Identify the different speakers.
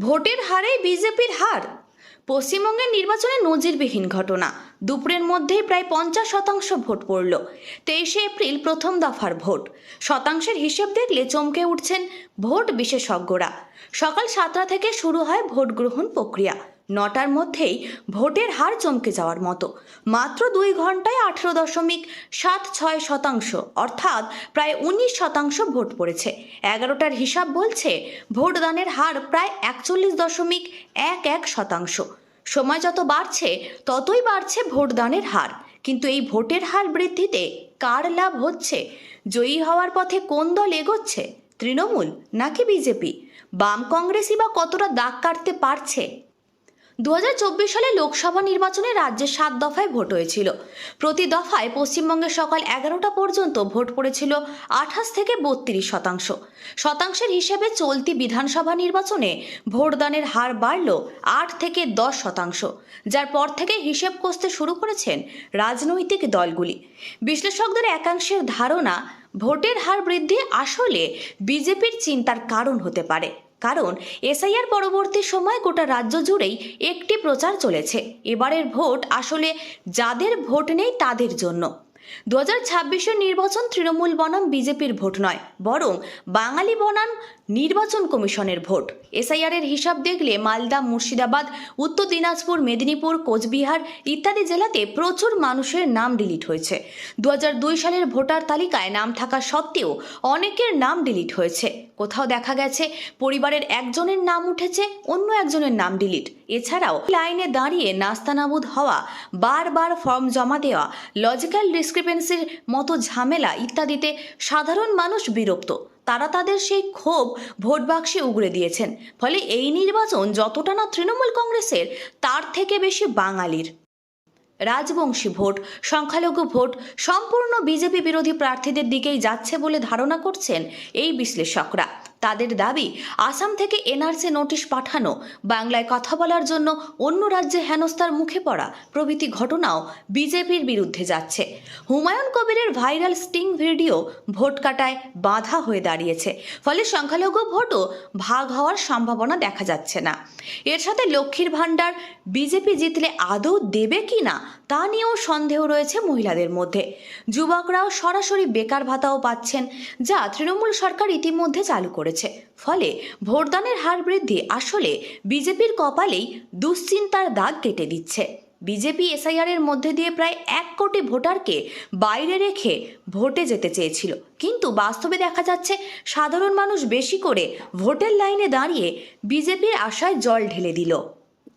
Speaker 1: ভোটের হারে বিজেপির হার। পশ্চিমবঙ্গের নির্বাচনে নজিরবিহীন ঘটনা। দুপুরের মধ্যেই প্রায় 50% ভোট পড়ল। 23 এপ্রিল প্রথম দফার ভোট। শতাংশের হিসেব দেখলে চমকে উঠছেন ভোট বিশেষজ্ঞরা। সকাল 7টা থেকে শুরু হয় ভোট গ্রহণ প্রক্রিয়া। 9টার মধ্যেই ভোটের হার চমকে যাওয়ার মতো। মাত্র 2 ঘন্টায় 18.76%, অর্থাৎ প্রায় 19% ভোট পড়েছে। 11টার হিসাব বলছে ভোটদানের হার প্রায় 41.11%। সময় যত বাড়ছে ততই বাড়ছে ভোটদানের হার। কিন্তু এই ভোটের হার বৃদ্ধিতে কার লাভ হচ্ছে? জয়ী হওয়ার পথে কোন দল এগোচ্ছে? তৃণমূল নাকি বিজেপি? বাম কংগ্রেসই বা কতটা দাগ কাটতে পারছে? 2024 সালে লোকসভা নির্বাচনে রাজ্যে 7 দফায় ভোট হয়েছিল। প্রতি দফায় পশ্চিমবঙ্গে সকাল 11টা পর্যন্ত ভোট পড়েছিল 28 থেকে 32%। শতাংশের হিসেবে চলতি বিধানসভা নির্বাচনে ভোটদানের হার বাড়ল 8 থেকে 10%, যার পর থেকে হিসেব কষতে শুরু করেছেন রাজনৈতিক দলগুলি। বিশ্লেষকদের একাংশের ধারণা, ভোটের হার বৃদ্ধি আসলে বিজেপির চিন্তার কারণ হতে পারে। কারণ এসআইআর পরবর্তী সময় গোটা রাজ্য জুড়েই একটি প্রচার চলেছে, এবারের ভোট আসলে যাদের ভোট নেই তাদের জন্য। 2026-এর নির্বাচন তৃণমূল বনাম বিজেপির ভোট নয়, বরং বাঙালি বনাম নির্বাচন কমিশনের ভোট। এসআইআরের হিসাব দেখলে মালদা, মুর্শিদাবাদ, উত্তর দিনাজপুর, মেদিনীপুর, কোচবিহার ইত্যাদি জেলাতে প্রচুর মানুষের নাম ডিলিট হয়েছে। 2002 সালের ভোটার তালিকায় নাম থাকা সত্ত্বেও অনেকের নাম ডিলিট হয়েছে। কোথাও দেখা গেছে পরিবারের একজনের নাম উঠেছে, অন্য একজনের নাম ডিলিট। এছাড়াও লাইনে দাঁড়িয়ে নাস্তানাবুদ হওয়া, বারবার ফর্ম জমা দেওয়া, লজিক্যাল ডিসক্রিপেন্সির মতো ঝামেলা ইত্যাদিতে সাধারণ মানুষ বিরক্ত। তারা তাদের সেই ক্ষোভ ভোট বাক্সে উগড়ে দিয়েছেন। ফলে এই নির্বাচন যতটা না তৃণমূল কংগ্রেসের, তার থেকে বেশি বাঙালির। রাজবংশী ভোট, সংখ্যালঘু ভোট সম্পূর্ণ বিজেপি বিরোধী প্রার্থীদের দিকেই যাচ্ছে বলে ধারণা করছেন এই বিশ্লেষকরা। তাদের দাবি, আসাম থেকে এনআরসি নোটিশ পাঠানো, বাংলায় কথা বলার জন্য অন্য রাজ্যে হেনস্থার মুখে পড়া প্রভৃতি ঘটনাও বিজেপির বিরুদ্ধে যাচ্ছে। হুমায়ুন কবিরের ভাইরাল স্টিং ভিডিও ভোট কাটায় বাধা হয়ে দাঁড়িয়েছে। ফলে সংখ্যালঘু ভোটও ভাগ হওয়ার সম্ভাবনা দেখা যাচ্ছে না। এর সাথে লক্ষ্মীর ভাণ্ডার বিজেপি জিতলে আদৌ দেবে কি না তা নিয়েও সন্দেহ রয়েছে মহিলাদের মধ্যে। যুবকরাও সরাসরি বেকার ভাতাও পাচ্ছেন, যা তৃণমূল সরকার ইতিমধ্যে চালু করেছে। ফলে ভোটদানের হার বৃদ্ধি আসলে বিজেপির কপালেই দুশ্চিন্তার দাগ কেটে দিচ্ছে। বিজেপি এসআইআরের মধ্যে দিয়ে প্রায় 1 কোটি ভোটারকে বাইরে রেখে ভোটে যেতে চেয়েছিল, কিন্তু বাস্তবে দেখা যাচ্ছে সাধারণ মানুষ বেশি করে ভোটের লাইনে দাঁড়িয়ে বিজেপির আশায় জল ঢেলে দিল।